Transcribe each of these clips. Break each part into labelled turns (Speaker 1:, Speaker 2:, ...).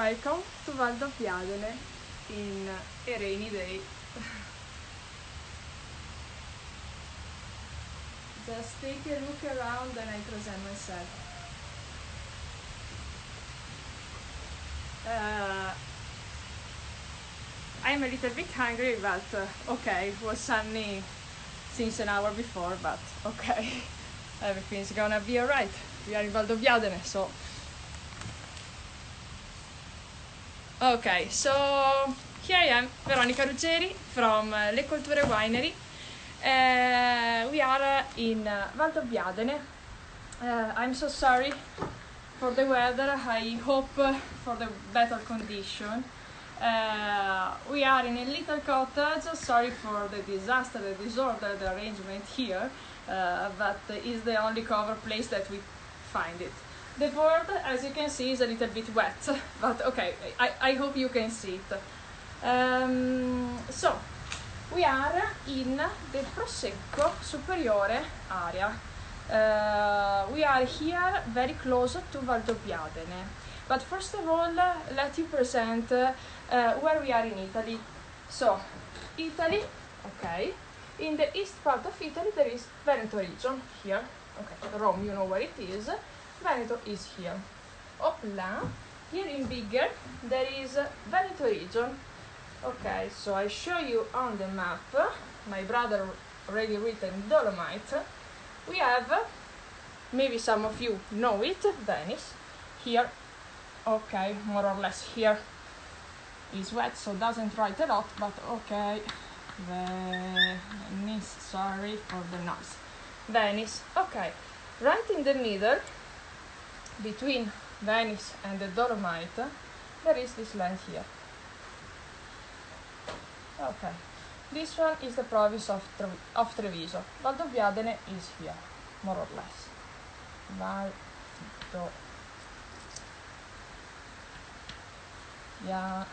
Speaker 1: welcome to Valdobbiadene in a rainy day. Just take a look around and I present myself. I'm a little bit hungry, but okay, it was sunny since an hour before, but okay, everything's gonna be alright. We are in Valdobbiadene, so okay, so here I am, Veronica Ruggeri from Colture winery. We are in Valdobbiadene. I'm so sorry for the weather. I hope for the better condition. We are in a little cottage. Sorry for the disaster, the disorder, the arrangement here, but it's the only cover place that we find it. The board, as you can see, is a little bit wet, but okay, I hope you can see it. So, we are in the Prosecco Superiore area. We are here very close to Valdobbiadene. But first of all, let you present where we are in Italy. So, Italy, okay. In the east part of Italy there is Veneto region, here. Okay, Rome, you know where it is. Veneto is here. Hopla, here in bigger, there is Veneto region. Okay, so I show you on the map, my brother already written Dolomite. We have, maybe some of you know it, Venice. Here, okay, more or less here is wet, so doesn't write a lot, but okay. Venice, sorry for the noise. Venice, okay. Right in the middle, between Venice and the Dolomite, there is this land here. Okay, this one is the province of Treviso. Valdobbiadene is here, more or less. Yeah.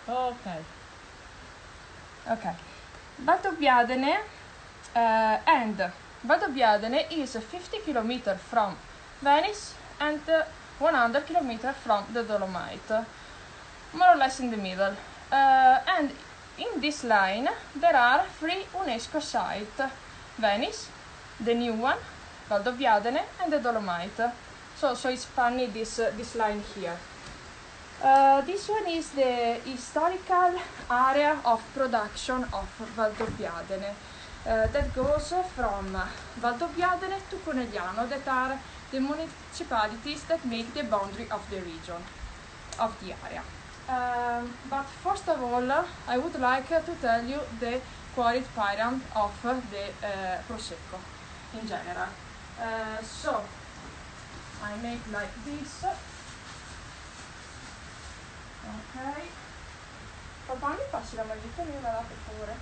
Speaker 1: Okay. Okay. Valdobbiadene and Valdobbiadene is 50 kilometers from Venice and 100 kilometers from the Dolomite, more or less in the middle. And in this line there are 3 UNESCO sites: Venice, the new one, Valdobbiadene, and the Dolomite. So it's funny this line here. This one is the historical area of production of Valdobbiadene that goes from Valdobbiadene to Conegliano, that are the municipalities that make the boundary of the region, of the area. But first of all, I would like to tell you the quality pyramid of the Prosecco in general. So, I make like this. Ok. Papà, mi passi la maglietta nera là, per favore?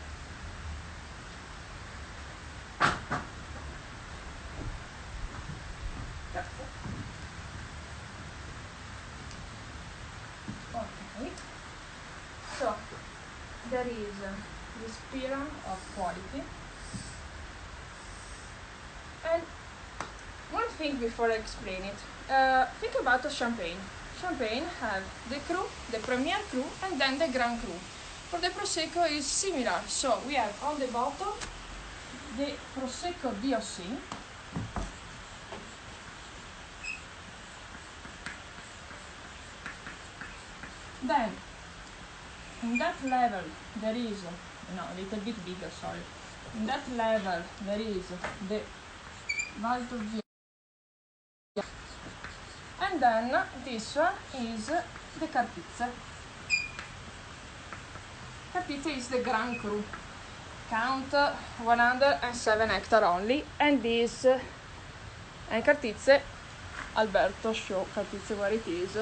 Speaker 1: Grazie. Ok. So, there is this pyramid of quality. And one thing before I explain it, think about the champagne. Champagne have the cru, the premier cru, and then the grand cru. For the Prosecco is similar. So we have on the bottom the Prosecco DOC. Then in that level there is, no, a little bit bigger, sorry. In that level there is the Valdobbiadene. And then this one is the Carpizze. Carpizze is the Grand Cru. Count 107 hectares only. And this, and Carpizze, Alberto show Carpizze where it is.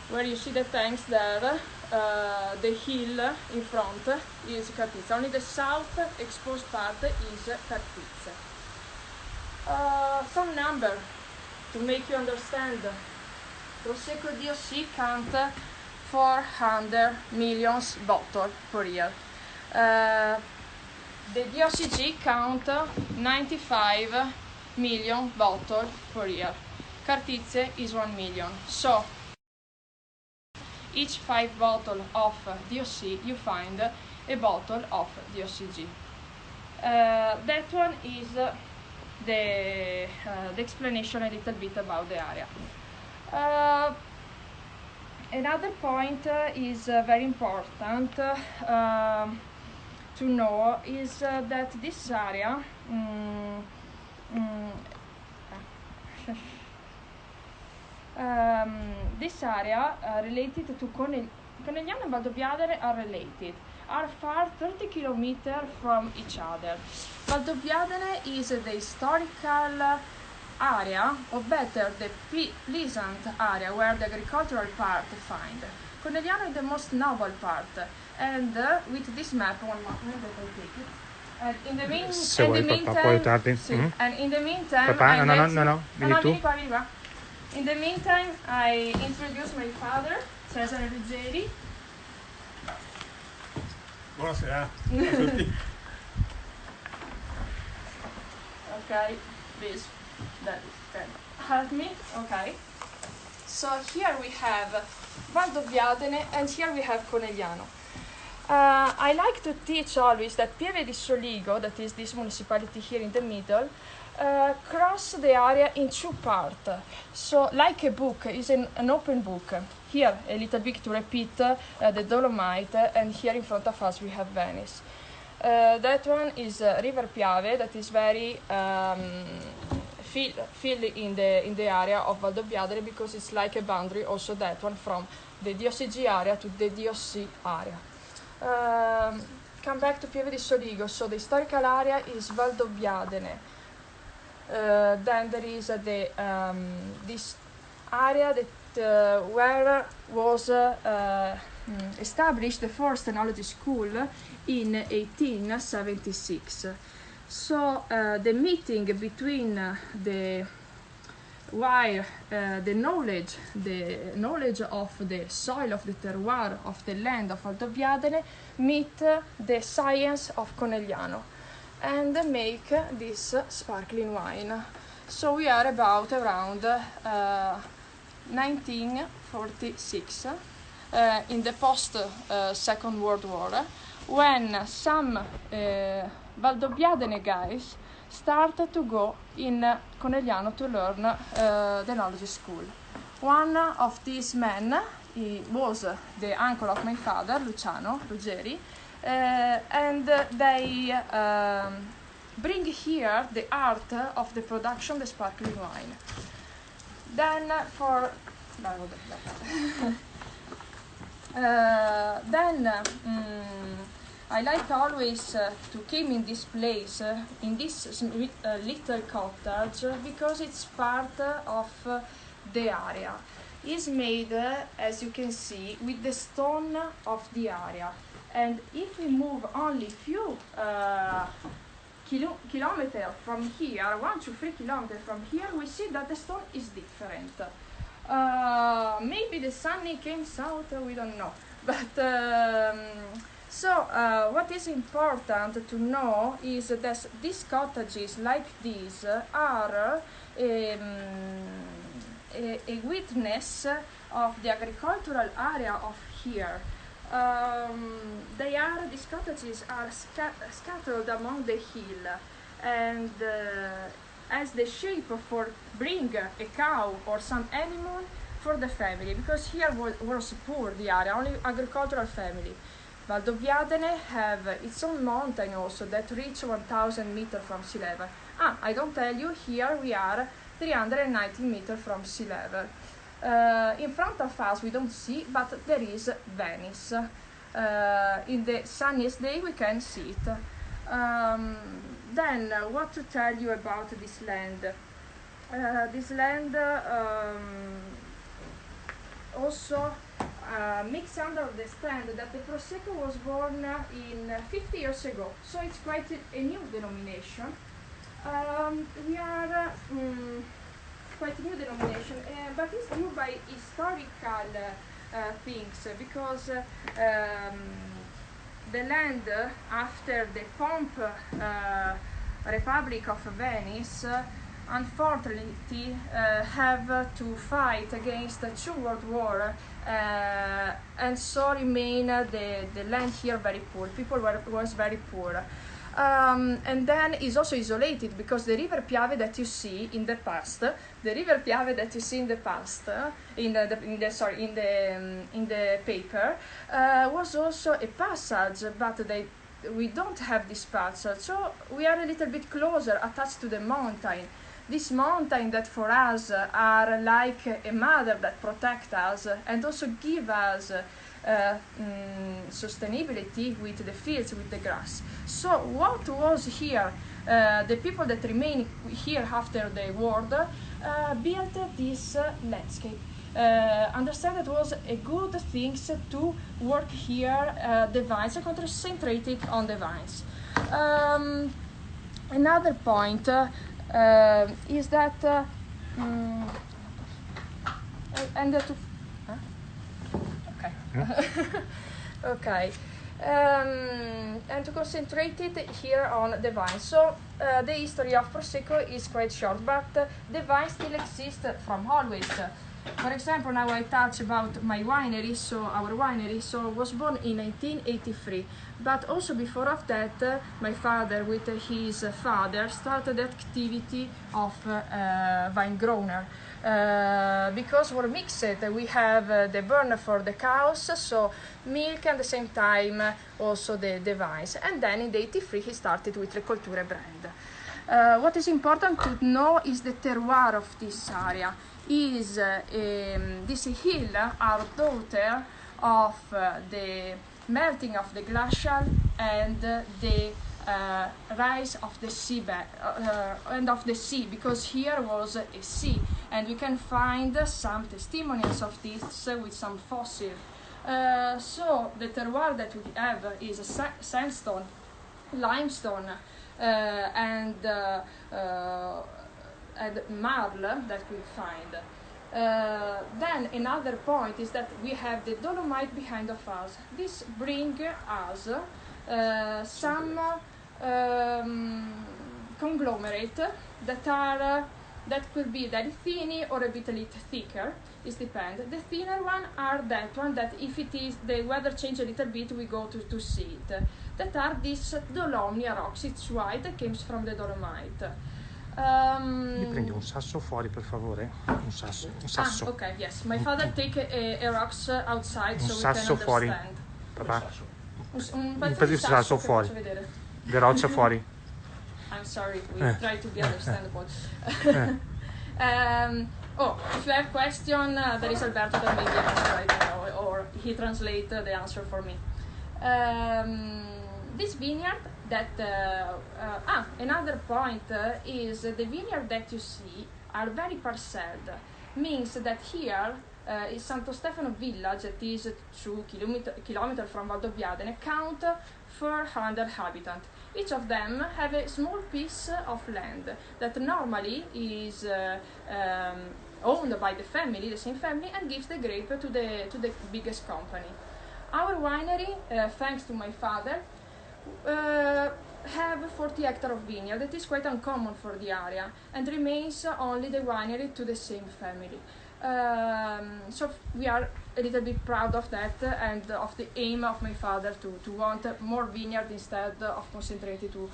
Speaker 1: Where you see the tanks there, the hill in front is Carpizze. Only the south exposed part is Carpizze. Some number to make you understand. Prosecco DOC count 400 million bottles per year. The DOCG count 95 million bottles per year. Carpizze is 1 million. So each 5 bottles of DOC, you find a bottle of DOCG. That one is the explanation a little bit about the area. Another point is very important to know is that this area related to Conegliano and Valdobbiadene are related, are far 30 kilometers from each other. Valdobbiadene is the historical area, or better, the pleasant area where the agricultural part find. Conegliano is the most noble part, and with this map, one moment that I take it. And in the meantime, I introduce my father, Cesare Ruggeri.
Speaker 2: Buonasera a tutti.
Speaker 1: Okay, please, that can help me. Okay. So here we have Valdobbiadene and here we have Conegliano. I like to teach always that Pieve di Soligo, that is this municipality here in the middle, cross the area in two parts. So like a book, is an open book. Here a little bit to repeat the Dolomite, and here in front of us we have Venice. That one is River Piave, that is very filled in the area of Valdobbiadene, because it's like a boundary, also that one, from the DOCG area to the DOC area. Come back to Pieve di Soligo. So the historical area is Valdobbiadene. Then there is this area that where was established the first technology school in 1876. So the meeting between the knowledge of the soil, of the terroir, of the land of Valdobbiadene meet the science of Conegliano and make this sparkling wine. So we are about around 1946, in the post Second World War, when some Valdobbiadene guys started to go in Conegliano to learn the knowledge school. One of these men was the uncle of my father, Luciano Ruggeri, and they bring here the art of the production, the sparkling wine. Then I like always to come in this place, in this little cottage, because it's part of the area. It's made, as you can see, with the stone of the area. And if we move only few kilometers from here, 1 to 3 kilometers from here, we see that the stone is different. Maybe the sun came south, we don't know. But what is important to know is that these cottages like these are a witness of the agricultural area of here. These cottages are scattered among the hill, and as the sheep for bring a cow or some animal for the family, because here was poor the area, only agricultural family. Valdobbiadene have its own mountain also that reach 1,000 meters from sea level. I don't tell you, here we are 390 meters from sea level. In front of us we don't see, but there is Venice. In the sunniest day we can see it. Then what to tell you about this land? This land also makes understand that the Prosecco was born in 50 years ago, so it's quite a new denomination. We are quite a new denomination, but it's new by historical things, because the land after the Pomp Republic of Venice unfortunately have to fight against the two world war, and so remain the land here very poor. People was very poor. And then is also isolated because the river Piave that you see in the past, in the paper, was also a passage, but we don't have this passage, so we are a little bit closer, attached to the mountain. This mountain that for us are like a mother that protect us and also give us sustainability with the fields, with the grass. So what was here, the people that remain here after the war built this landscape. Understand that was a good thing to work here, the vines, concentrated on the vines. Another point is that okay. And to concentrate it here on the vine. So the history of Prosecco is quite short, but the vine still exists from always. For example, now I touch about my winery, so our winery, so was born in 1983. But also before of that, my father with his father started the activity of vine grower. Because we're mixed, we have the burner for the cows, so milk, and at the same time also the vines. And then in the 83 he started with the Colture brand. What is important to know is the terroir of this area. Is this hill are daughter of the melting of the glacial and the rise of the seabed and of the sea, because here was a sea, and we can find some testimonials of this with some fossil. So the terroir that we have is sandstone, limestone, and marl that we find. Then another point is that we have the dolomite behind of us. This brings us some conglomerate that could be very thin or a bit thicker. It depends. The thinner one are that one that if it is the weather change a little bit, we go to see it. That are these dolomnia rocks. It's white that comes from the dolomite.
Speaker 2: Mi prendi un sasso fuori, per favore? Un sasso.
Speaker 1: Okay, yes. My father take a rocks outside so we can
Speaker 2: sasso fuori.
Speaker 1: understand.
Speaker 2: Papà,
Speaker 1: Un
Speaker 2: pezzo di sasso fuori. Le rocce fuori.
Speaker 1: I'm sorry, we try to be understandable. If you have question, there is Alberto that maybe answer, I don't know, or he translate the answer for me. This vineyard that another point is the vineyard that you see are very parcelled. Means that here is Santo Stafano village, that is 2 kilometers from Valdobbiadene, count 400 inhabitants. Each of them have a small piece of land that normally is owned by the family, the same family, and gives the grape to the biggest company. Our winery, thanks to my father, have 40 hectares of vineyard. That is quite uncommon for the area, and remains only the winery to the same family. So we are a little bit proud of that and of the aim of my father to want more vineyard instead of concentrating to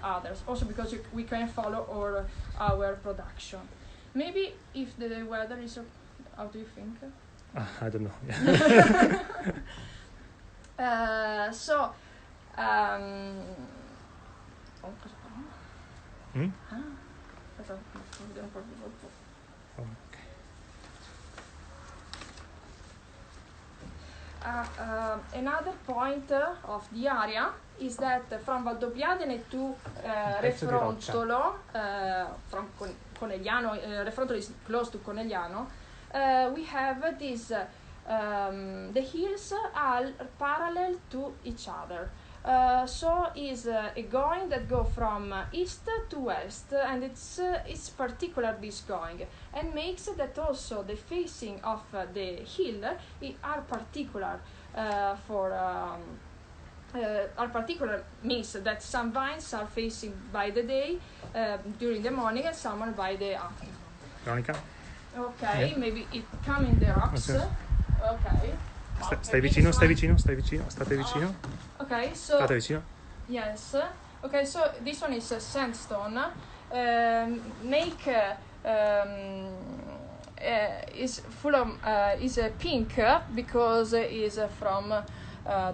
Speaker 1: others. Also because we can follow our production. Maybe if the weather is, how do you think?
Speaker 2: I don't know.
Speaker 1: Another point of the area is that from Valdobbiadene to Refrontolo, from Conegliano, Refrontolo is close to Conegliano, we have this, the hills are parallel to each other. So is a going that go from east to west, and it's particular this going, and makes that also the facing of the hill are particular for are particular means that some vines are facing by the day during the morning and some are by the afternoon.
Speaker 2: Veronica?
Speaker 1: Okay, maybe it come in the rocks. Okay.
Speaker 2: Stai vicino, stai vicino, stai vicino, state vicino.
Speaker 1: Okay, so
Speaker 2: State vicino.
Speaker 1: yes. Okay, so this one is a sandstone. Is full of is pink because is from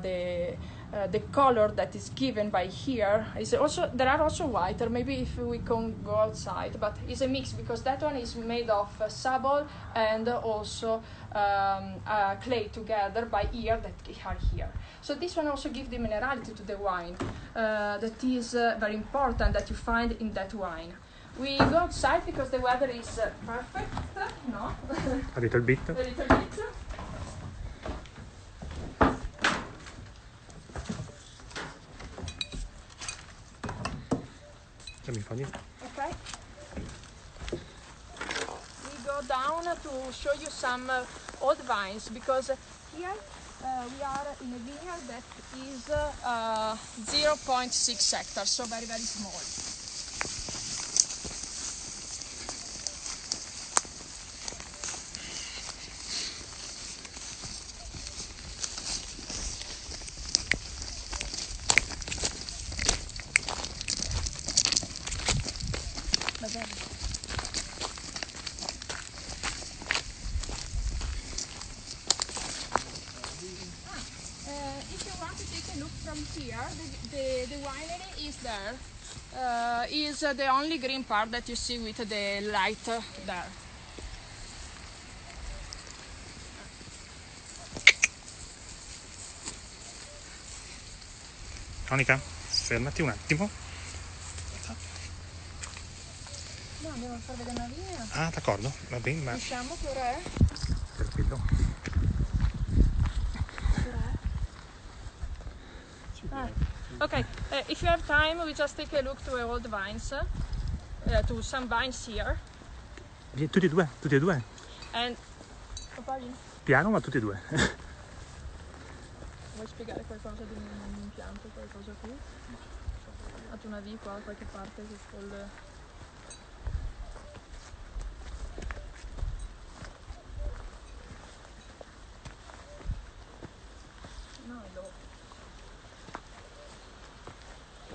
Speaker 1: the color that is given by here. Is also there are also white, or maybe if we can go outside, but it's a mix because that one is made of sable and also clay together by ear that are here. So this one also gives the minerality to the wine. That is very important that you find in that wine. We go outside because the weather is perfect. No?
Speaker 2: A little bit.
Speaker 1: A little bit. Okay. We go down to show you some old vines because here we are in a vineyard that is 0.6 hectares, so very, very small. If you want to take a look from here, the winery is there. Is the only green part that you see with the light there.
Speaker 2: Veronica, fermati un attimo.
Speaker 1: No, andiamo a far vedere una linea.
Speaker 2: Ah, d'accordo, va bene, ma...
Speaker 1: Diciamo che ora è?
Speaker 2: Tranquillo.
Speaker 1: Okay, if you have time, we just take a look to old vines, to some vines here.
Speaker 2: Tutti e due, tutti e due.
Speaker 1: And
Speaker 2: Piano, ma tutti e due.
Speaker 1: vuoi spiegare qualcosa di un impianto, qualcosa qui? Fate una V qua da qualche parte che col... No, dopo.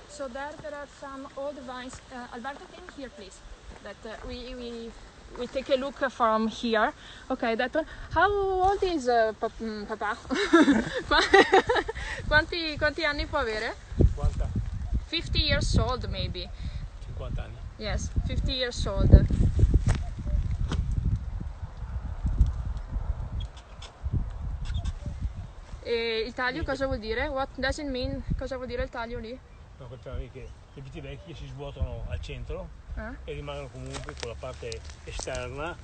Speaker 1: So there are some old vines. Alberto, can you here, please? That we take a look from here. Okay, that one. How old is Papa? quanti anni può avere?
Speaker 3: 50.
Speaker 1: 50 years old, maybe.
Speaker 3: 50 anni.
Speaker 1: Yes, 50 years old. E il taglio cosa vuol dire? What does it mean? Cosa vuol dire il taglio lì?
Speaker 3: No, che le viti vecchie si svuotano al centro e rimangono comunque con la parte esterna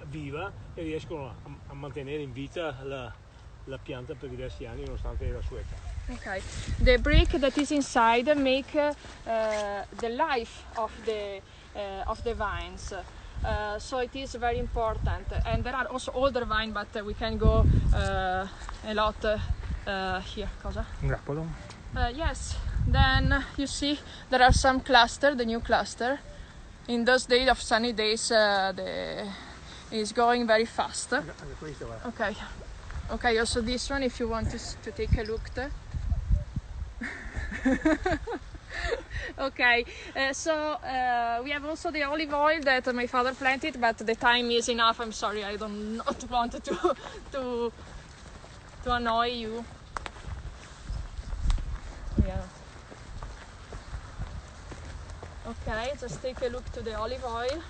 Speaker 3: viva e riescono a mantenere in vita la pianta per diversi anni nonostante la sua età.
Speaker 1: Okay, the brick that is inside make the life of the vines. So it is very important, and there are also older vines, but we can go a lot here. Cosa?
Speaker 2: Un grappolo.
Speaker 1: Yes. Then you see there are some cluster, the new cluster. In those days of sunny days, is going very fast. Okay. Okay. Also this one, if you want to take a look. Okay, so we have also the olive oil that my father planted, but the time is enough. I'm sorry, I don't not want to annoy you. Yeah. Okay, just take a look to the olive oil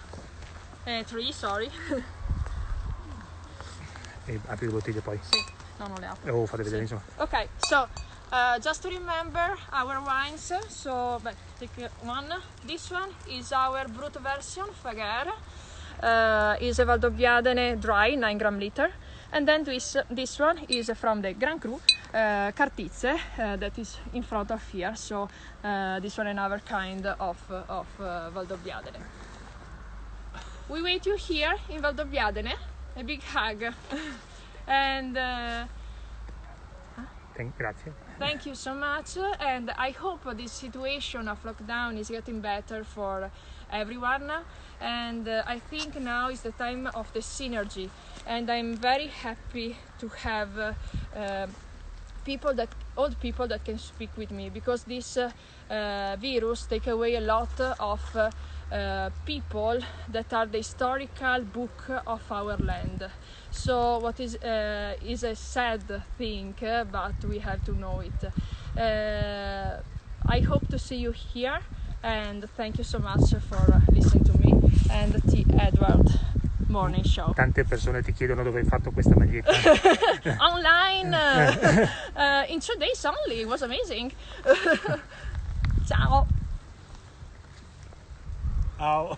Speaker 1: tree. Sorry.
Speaker 2: E apri le bottiglie poi.
Speaker 1: Sì, no, non le apro.
Speaker 2: O fate vedere, insomma.
Speaker 1: Okay, so just to remember our wines, so take one. This one is our brut version, Faguer. Is a Valdobbiadene dry, 9 gram liter. And then this one is from the Grand Cru, Cartizze, that is in front of here. So this one another kind of Valdobbiadene. We wait you here in Valdobbiadene. A big hug. And
Speaker 2: Grazie.
Speaker 1: Thank you so much, and I hope this situation of lockdown is getting better for everyone, and I think now is the time of the synergy, and I'm very happy to have old people that can speak with me, because this virus take away a lot of people that are the historical book of our land. So what is a sad thing, but we have to know it. I hope to see you here, and thank you so much for listening to me and the Edward Morning Show.
Speaker 2: Tante persone ti chiedono dove hai fatto questa maglietta.
Speaker 1: Online, in 2 days only. It was amazing. Ciao.
Speaker 3: Ciao.